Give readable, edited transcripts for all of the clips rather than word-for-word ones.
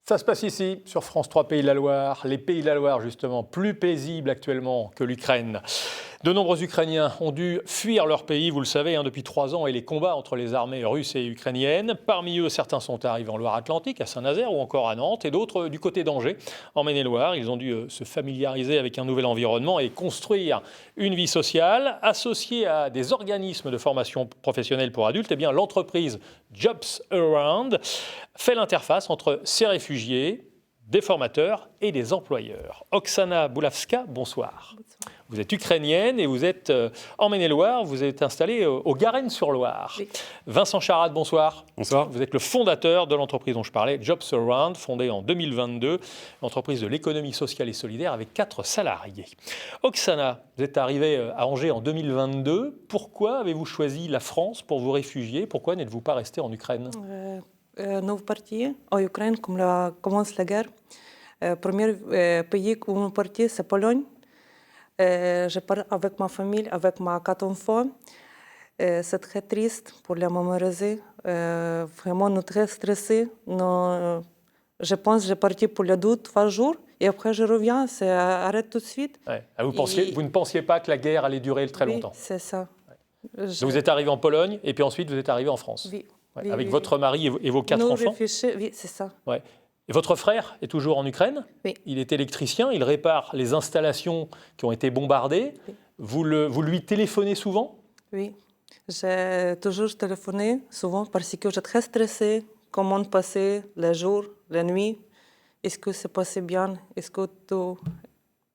Ça se passe ici, sur France 3 Pays de la Loire. Les Pays de la Loire, justement, plus paisibles actuellement que l'Ukraine. De nombreux Ukrainiens ont dû fuir leur pays, vous le savez, depuis 3 ans, et les combats entre les armées russes et ukrainiennes. Parmi eux, certains sont arrivés en Loire-Atlantique, à Saint-Nazaire ou encore à Nantes, et d'autres du côté d'Angers, en Maine-et-Loire. Ils ont dû se familiariser avec un nouvel environnement et construire une vie sociale. Associée à des organismes de formation professionnelle pour adultes, eh bien, l'entreprise Jobs Around fait l'interface entre ces réfugiés, des formateurs et des employeurs. Oksana Bulavska, bonsoir. Vous êtes ukrainienne et vous êtes en Maine-et-Loire, vous êtes installée au Garennes-sur-Loire. Oui. Vincent Charade, bonsoir. Bonsoir. Vous êtes le fondateur de l'entreprise dont je parlais, Jobs Around, fondée en 2022, l'entreprise de l'économie sociale et solidaire avec 4 salariés. Oksana, vous êtes arrivée à Angers en 2022. Pourquoi avez-vous choisi la France pour vous réfugier? Pourquoi n'êtes-vous pas resté en Ukraine? Nous partis en Ukraine comme commence la guerre. Premier pays où on partit, c'est Pologne. Je pars avec ma famille, avec mes 4 enfants. C'est très triste pour les mémoriser. Vraiment, nous sommes très stressés. Je pense que j'ai parti pour les 2-3 jours et après je reviens. C'est arrête tout de suite. Ouais. Vous ne pensiez pas que la guerre allait durer très longtemps? Oui, c'est ça. Ouais. Donc vous êtes arrivé en Pologne et puis ensuite vous êtes arrivé en France? Oui. Ouais. Oui, avec oui, votre mari et vos 4 enfants? Oui, c'est ça. Ouais. Et votre frère est toujours en Ukraine? Oui. Il est électricien, il répare les installations qui ont été bombardées. Oui. Vous lui téléphonez souvent? Oui, j'ai toujours téléphoné souvent parce que j'étais très stressée. Comment passer les jours, les nuits? Est-ce que c'est passé bien? Est-ce que tout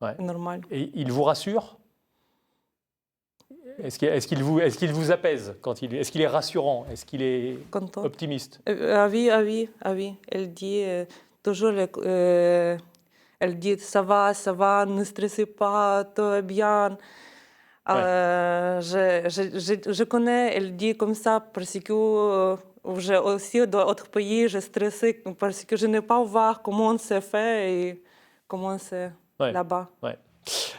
est normal? Et il vous rassure? Est-ce qu'il vous apaise quand est-ce qu'il est rassurant? Est-ce qu'il est content, optimiste? Oui. Elle dit toujours, elle dit ça va, ne stressez pas, tout est bien. Je connais, elle dit comme ça parce que j'ai aussi dans d'autres pays, j'ai stressé parce que je n'ai pas voir comment c'est fait et comment c'est là-bas. Ouais.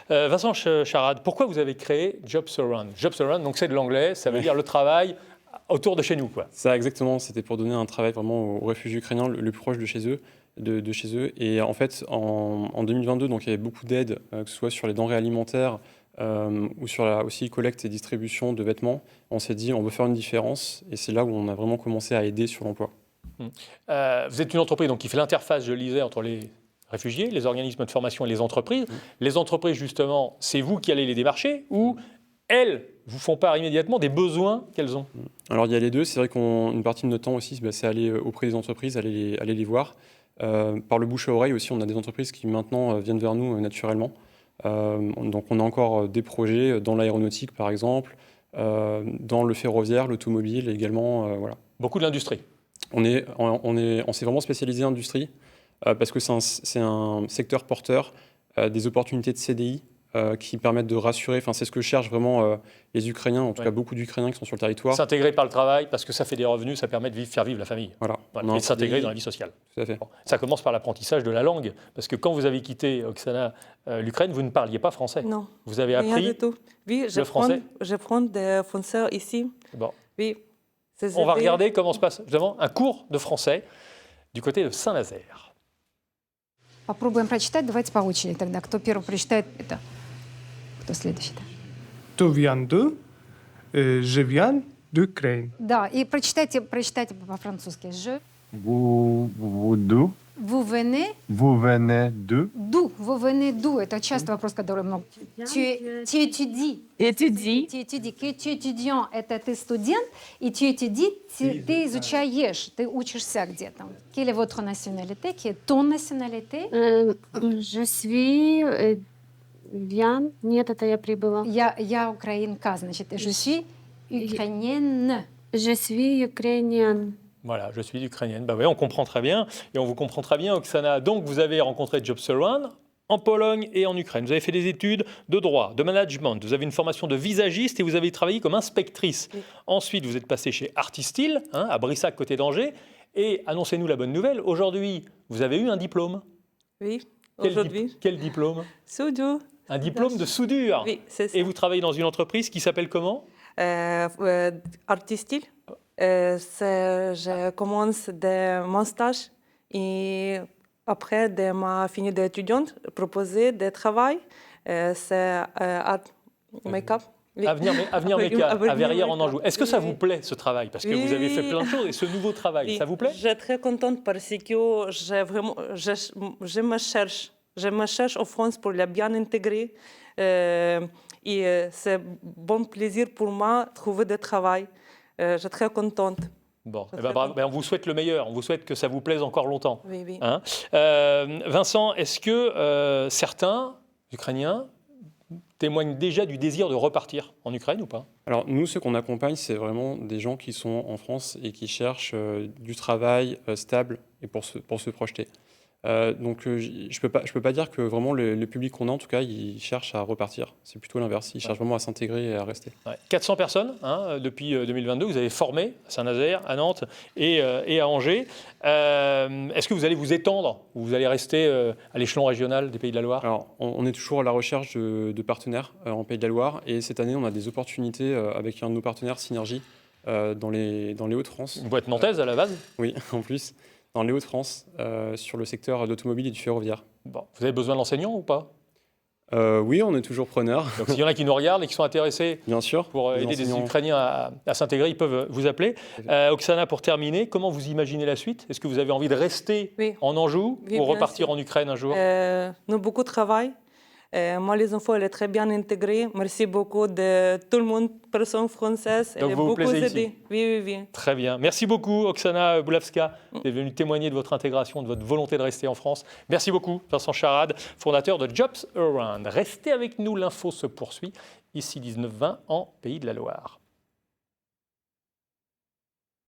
Vincent Charade, pourquoi vous avez créé Jobs Around? Jobs Around, donc c'est de l'anglais, ça veut dire le travail autour de chez nous, quoi. Ça, exactement. C'était pour donner un travail vraiment aux réfugiés ukrainiens le plus proche de chez eux. Et en fait, en 2022, donc, il y avait beaucoup d'aides, que ce soit sur les denrées alimentaires ou sur la aussi collecte et distribution de vêtements. On s'est dit, on veut faire une différence. Et c'est là où on a vraiment commencé à aider sur l'emploi. Vous êtes une entreprise donc, qui fait l'interface, je le disais, entre les réfugiés, les organismes de formation et les entreprises. Les entreprises, justement, c'est vous qui allez les démarcher ou elles vous font part immédiatement des besoins qu'elles ont? Alors, il y a les deux. C'est vrai qu'une partie de notre temps aussi, c'est aller auprès des entreprises, aller les voir. Par le bouche à oreille aussi, on a des entreprises qui maintenant viennent vers nous naturellement. Donc, on a encore des projets dans l'aéronautique, par exemple, dans le ferroviaire, l'automobile également. Voilà. Beaucoup de l'industrie. On s'est vraiment spécialisé industrie. Parce que c'est un secteur porteur, des opportunités de CDI qui permettent de rassurer, c'est ce que cherchent vraiment les Ukrainiens, en tout cas beaucoup d'Ukrainiens qui sont sur le territoire. S'intégrer par le travail, parce que ça fait des revenus, ça permet de faire vivre la famille. Voilà. Et de s'intégrer dans la vie sociale. Tout à fait. Bon. Ça commence par l'apprentissage de la langue, parce que quand vous avez quitté, Oksana, l'Ukraine, vous ne parliez pas français. Non. Vous avez appris rien du tout. Oui, le français. Je prends des fonceurs ici. Bon. Oui. On va regarder comment se passe justement un cours de français du côté de Saint-Nazaire. Попробуем прочитать. Давайте по очереди тогда. Кто первый прочитает это? Кто следующий-то? Tu viens d'où? Je viens d'Ukraine. Да, и прочитайте по-французски. Vous d'où? Vous venez d'où? d'où? Vous venez d'où? Это частый вопрос, который много. Tu étudies. Tu étudiant, это ты студент, и tu étudies, ты изучаешь, ты учишься где-то. Quelle est votre nationalité? Quelle est ton nationalité? Je suis Нет, это я прибыла. Я украинка, значит, je suis ukrainienne. Je suis ukrainienne. Voilà, je suis ukrainienne. Oui, on comprend très bien. Et on vous comprend très bien, Oksana. Donc, vous avez rencontré Jobs Around en Pologne et en Ukraine. Vous avez fait des études de droit, de management. Vous avez une formation de visagiste et vous avez travaillé comme inspectrice. Oui. Ensuite, vous êtes passé chez Artistil, à Brissac, côté d'Angers. Et annoncez-nous la bonne nouvelle. Aujourd'hui, vous avez eu un diplôme. Oui, aujourd'hui. Quel diplôme? Soudure. Un diplôme de soudure. Oui, c'est ça. Et vous travaillez dans une entreprise qui s'appelle comment? Artistil. Je commence mon stage et Après de ma fini d'étudiante, proposer des travail, c'est art make-up. Oui. Avenir Méca, à Avenir Verrières en Méca. Anjou. Est-ce que ça Oui. vous plaît ce travail? Parce que Oui, vous avez fait oui. plein de choses et ce nouveau travail, Oui. ça vous plaît? Je suis très contente parce que je me cherche. Je me cherche en France pour la bien intégrer. Et c'est bon plaisir pour moi de trouver du travail. Je suis très contente. Bon, Ça eh ben, fait bravo. bon. On vous souhaite le meilleur. On vous souhaite que ça vous plaise encore longtemps. Oui, oui. Hein. Vincent, est-ce que certains Ukrainiens témoignent déjà du désir de repartir en Ukraine ou pas? Alors nous, ce qu'on accompagne, c'est vraiment des gens qui sont en France et qui cherchent du travail stable et pour se projeter. Donc je peux pas dire que vraiment le public qu'on a, en tout cas, il cherche à repartir. C'est plutôt l'inverse. Il cherche vraiment à s'intégrer et à rester. Ouais. 400 personnes depuis 2022, vous avez formé à Saint-Nazaire, à Nantes et à Angers. Est-ce que vous allez vous étendre ou vous allez rester à l'échelon régional des Pays de la Loire? Alors on est toujours à la recherche de partenaires en Pays de la Loire et cette année, on a des opportunités avec un de nos partenaires, Synergie, dans les Hauts-de-France. Une boîte nantaise à la base? Oui, en plus. Dans les Hauts-de-France, sur le secteur d'automobile et du ferroviaire. Bon. Vous avez besoin d'enseignants ou pas? Oui, on est toujours preneurs. Donc s'il y en a qui nous regardent et qui sont intéressés Bien sûr. pour aider des enseignants. Ukrainiens à s'intégrer, ils peuvent vous appeler. Oksana, pour terminer, comment vous imaginez la suite? Est-ce que vous avez envie de rester Oui. en Anjou Oui, pour bien repartir sûr. en Ukraine un jour? Nous beaucoup de travail. Moi, les enfants, elle est très bien intégrée. Merci beaucoup de tout le monde, personne française. Donc Elle vous vous beaucoup plaisez aidé. ici? Oui, oui, oui. Très bien. Merci beaucoup, Oksana Boulavska, d'être venue témoigner de votre intégration, de votre volonté de rester en France. Merci beaucoup, Vincent Charade, fondateur de Jobs Around. Restez avec nous, l'info se poursuit. Ici 19-20 en Pays de la Loire.